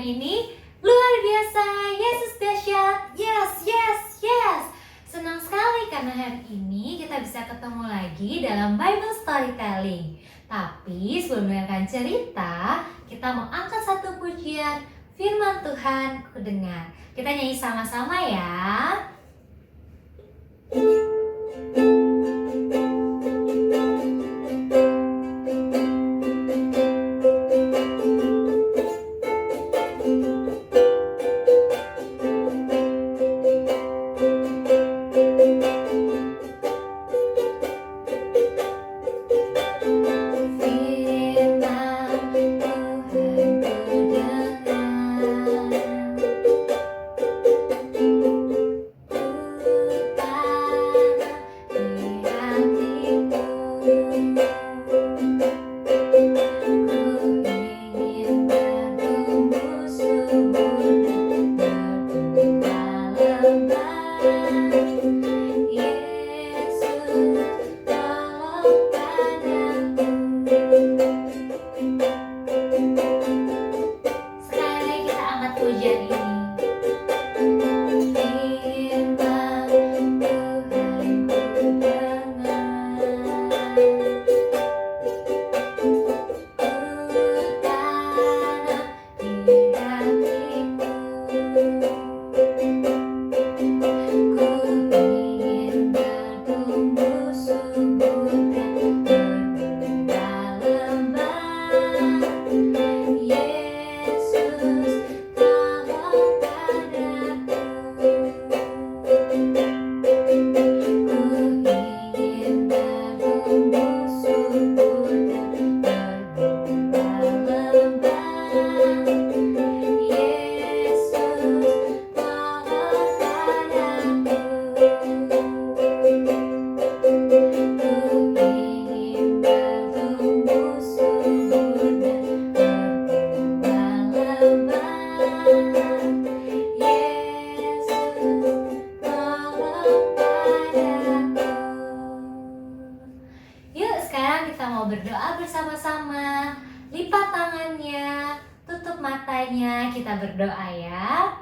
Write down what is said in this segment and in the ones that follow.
ini luar biasa. Yesus dahsyat. Yes. Senang sekali karena hari ini kita bisa ketemu lagi dalam Bible Storytelling. Tapi sebelum mendengarkan cerita, kita mau angkat satu pujian, firman Tuhan ku dengar. Kita nyanyi sama-sama ya. Berdoa bersama-sama. Lipat tangannya, tutup matanya, kita berdoa ya.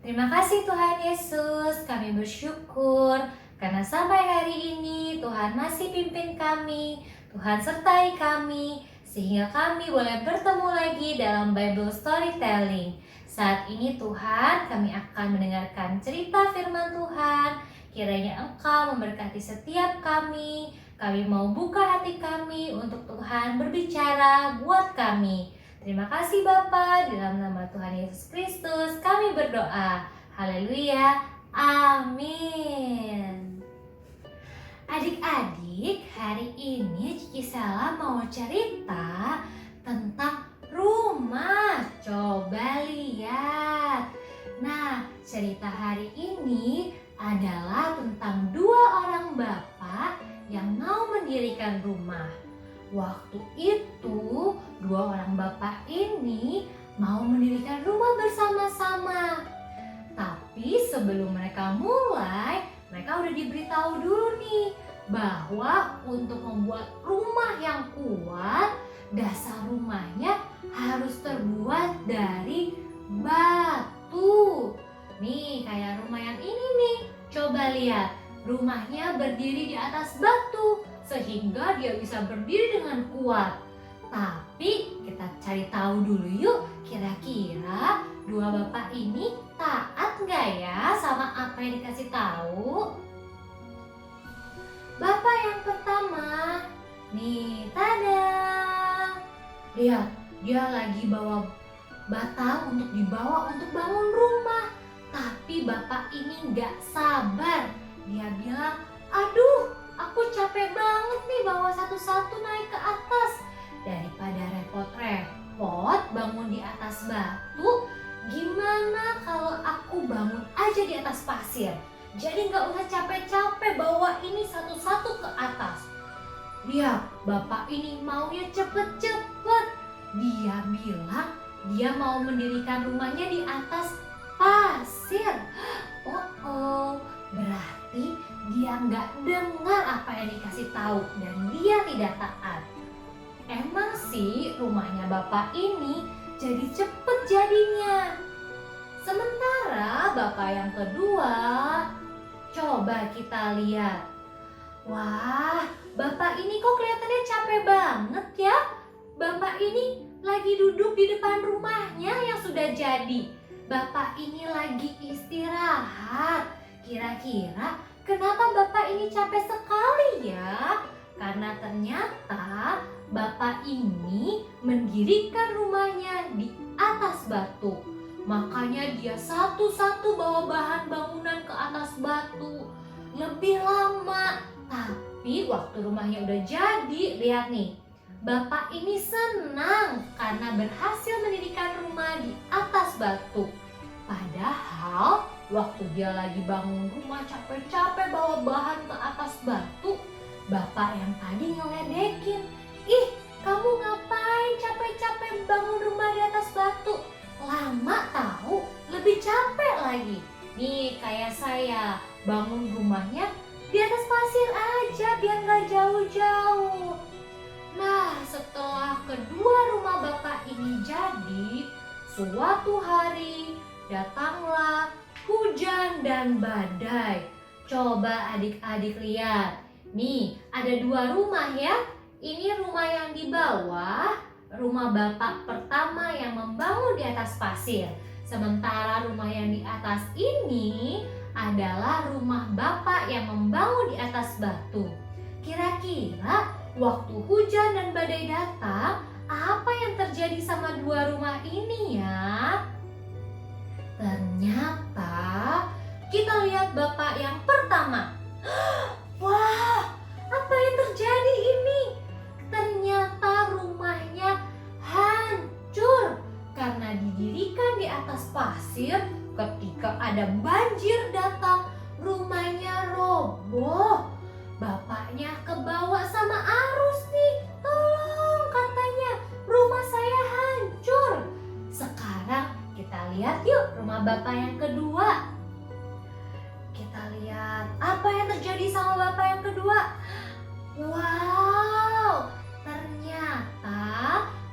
Terima kasih Tuhan Yesus, kami bersyukur karena sampai hari ini Tuhan masih pimpin kami, Tuhan sertai kami, sehingga kami boleh bertemu lagi dalam Bible Storytelling. Saat ini Tuhan, kami akan mendengarkan cerita firman Tuhan. Kiranya Engkau memberkati setiap kami. Kami mau buka hati kami untuk Tuhan berbicara buat kami. Terima kasih Bapa, dalam nama Tuhan Yesus Kristus kami berdoa. Haleluya, amin. Adik-adik, hari ini Cici Sela mau cerita tentang rumah. Coba lihat. Nah, cerita hari ini adalah tentang dua orang bapak yang mau mendirikan rumah. Waktu itu, dua orang bapak ini mau mendirikan rumah bersama-sama. Tapi sebelum mereka mulai, mereka udah diberitahu dulu nih bahwa untuk membuat rumah yang kuat, dasar rumahnya harus terbuat dari batu. Nih, kayak rumah yang ini nih. Coba lihat. Rumahnya berdiri di atas batu sehingga dia bisa berdiri dengan kuat. Tapi kita cari tahu dulu yuk, kira-kira dua bapak ini taat nggak ya sama apa yang dikasih tahu? Bapak yang pertama, nih, tada. Lihat, dia lagi bawa batang untuk dibawa untuk bangun rumah. Tapi bapak ini nggak sabar. Dia bilang, aduh, aku capek banget nih bawa satu-satu naik ke atas. Daripada repot-repot bangun di atas batu, gimana kalau aku bangun aja di atas pasir? Jadi gak usah capek-capek bawa ini satu-satu ke atas. Lihat, bapak ini maunya cepet-cepet. Dia bilang dia mau mendirikan rumahnya di atas pasir. Berarti dia nggak dengar apa yang dikasih tahu dan dia tidak taat. Emang sih rumahnya bapak ini jadi cepet jadinya. Sementara bapak yang kedua, coba kita lihat. Wah, bapak ini kok kelihatannya capek banget ya. Bapak ini lagi duduk di depan rumahnya yang sudah jadi. Bapak ini lagi istirahat. Kira-kira kenapa bapak ini capek sekali ya? Karena ternyata bapak ini mendirikan rumahnya di atas batu. Makanya dia satu-satu bawa bahan bangunan ke atas batu. Lebih lama. Tapi waktu rumahnya udah jadi, lihat nih. Bapak ini senang karena berhasil mendirikan rumah di atas batu. Padahal waktu dia lagi bangun rumah capek-capek bawa bahan ke atas batu, bapak yang tadi ngeledekin. Ih, kamu ngapain capek-capek bangun rumah di atas batu? Lama tahu, lebih capek lagi. Nih kayak saya bangun rumahnya di atas pasir aja biar gak jauh-jauh. Nah, setelah kedua rumah bapak ini jadi, suatu hari datanglah hujan dan badai. Coba adik-adik lihat. Nih, ada dua rumah ya. Ini rumah yang di bawah, rumah bapak pertama yang membangun di atas pasir. Sementara rumah yang di atas ini adalah rumah bapak yang membangun di atas batu. Kira-kira waktu hujan dan badai datang, apa yang terjadi sama dua rumah ini ya? Ternyata kita lihat bapak yang pertama. Wah, apa yang terjadi ini? Ternyata rumahnya hancur karena didirikan di atas pasir. Ketika ada banjir datang, rumahnya roboh. Bapaknya kebawa sama arus nih. Tolong, katanya, rumah saya hancur. Sekarang kita lihat yuk rumah bapak yang kedua. Kita lihat apa yang terjadi sama bapak yang kedua. Wow, ternyata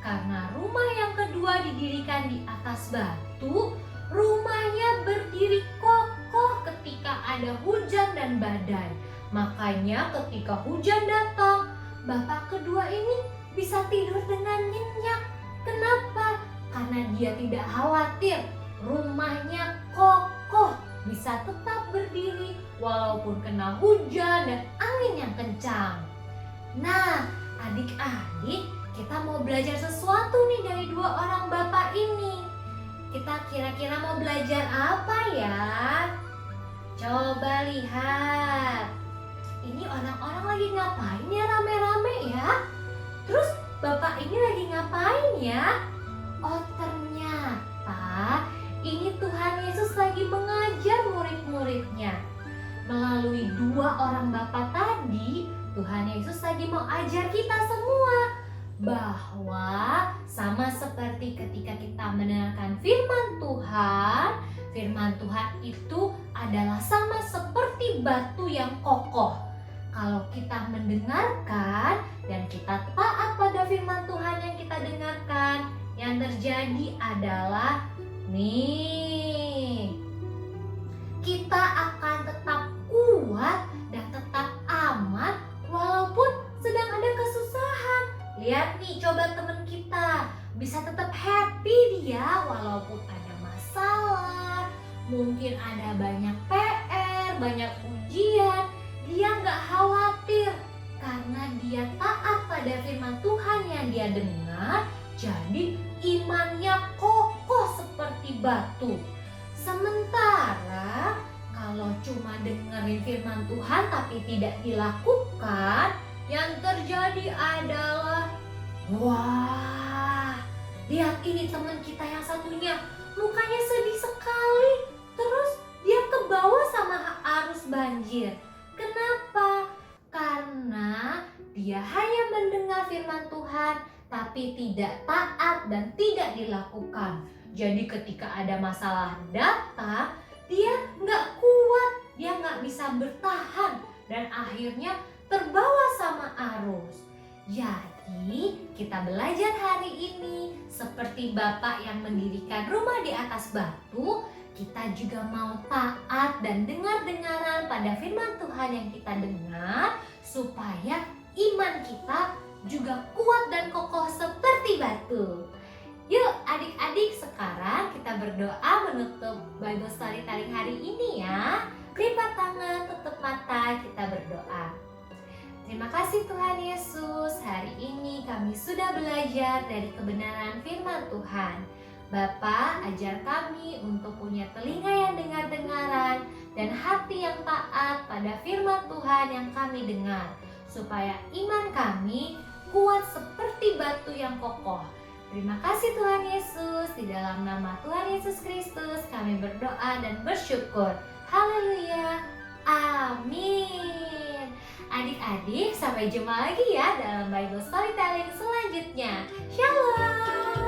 karena rumah yang kedua didirikan di atas batu, rumahnya berdiri kokoh ketika ada hujan dan badai. Makanya ketika hujan datang, bapak kedua ini bisa tidur dengan nyenyak. Kenapa? Karena dia tidak khawatir. Rumahnya kokoh, bisa tetap berdiri walaupun kena hujan dan angin yang kencang. Nah, adik-adik, kita mau belajar sesuatu nih dari dua orang bapak ini. Kita kira-kira mau belajar apa ya? Coba lihat. Ini orang-orang lagi ngapain ya rame-rame ya? Terus bapak ini lagi ngapain ya? Oh, ternyata ini Tuhan Yesus lagi mengajar murid-muridnya. Melalui dua orang bapak tadi, Tuhan Yesus lagi mau ajar kita semua bahwa sama seperti ketika kita mendengarkan firman Tuhan itu adalah sama seperti batu yang kokoh. Kalau kita mendengarkan dan kita taat pada firman Tuhan yang kita dengarkan, yang terjadi adalah nih, kita akan tetap kuat dan tetap aman walaupun sedang ada kesusahan. Lihat nih, coba teman kita bisa tetap happy dia walaupun ada masalah, mungkin ada banyak PR, banyak ujian. Dia nggak khawatir karena dia taat pada firman Tuhan yang dia dengar. Jadi imannya kokoh seperti batu. Sementara kalau cuma dengerin firman Tuhan tapi tidak dilakukan, yang terjadi adalah wah, lihat ini teman kita yang satunya, mukanya sedih sekali. Terus dia kebawa sama arus banjir. Kenapa? Karena dia hanya mendengar firman Tuhan tapi tidak taat dan tidak dilakukan. Jadi ketika ada masalah datang, dia nggak kuat, dia nggak bisa bertahan dan akhirnya terbawa sama arus. Jadi Jadi, kita belajar hari ini seperti Bapak yang mendirikan rumah di atas batu, kita juga mau taat dan dengar-dengaran pada firman Tuhan yang kita dengar supaya iman kita juga kuat dan kokoh seperti batu. Yuk adik-adik, sekarang kita berdoa menutup Bible Storytelling hari ini ya. Lipat tangan, tutup mata, kita berdoa. Terima kasih Tuhan Yesus, hari ini kami sudah belajar dari kebenaran firman Tuhan. Bapa, ajar kami untuk punya telinga yang dengar-dengaran dan hati yang taat pada firman Tuhan yang kami dengar, supaya iman kami kuat seperti batu yang kokoh. Terima kasih Tuhan Yesus, di dalam nama Tuhan Yesus Kristus kami berdoa dan bersyukur. Haleluya, amin. Adik-adik, sampai jumpa lagi ya dalam Bible Storytelling selanjutnya. Shalom.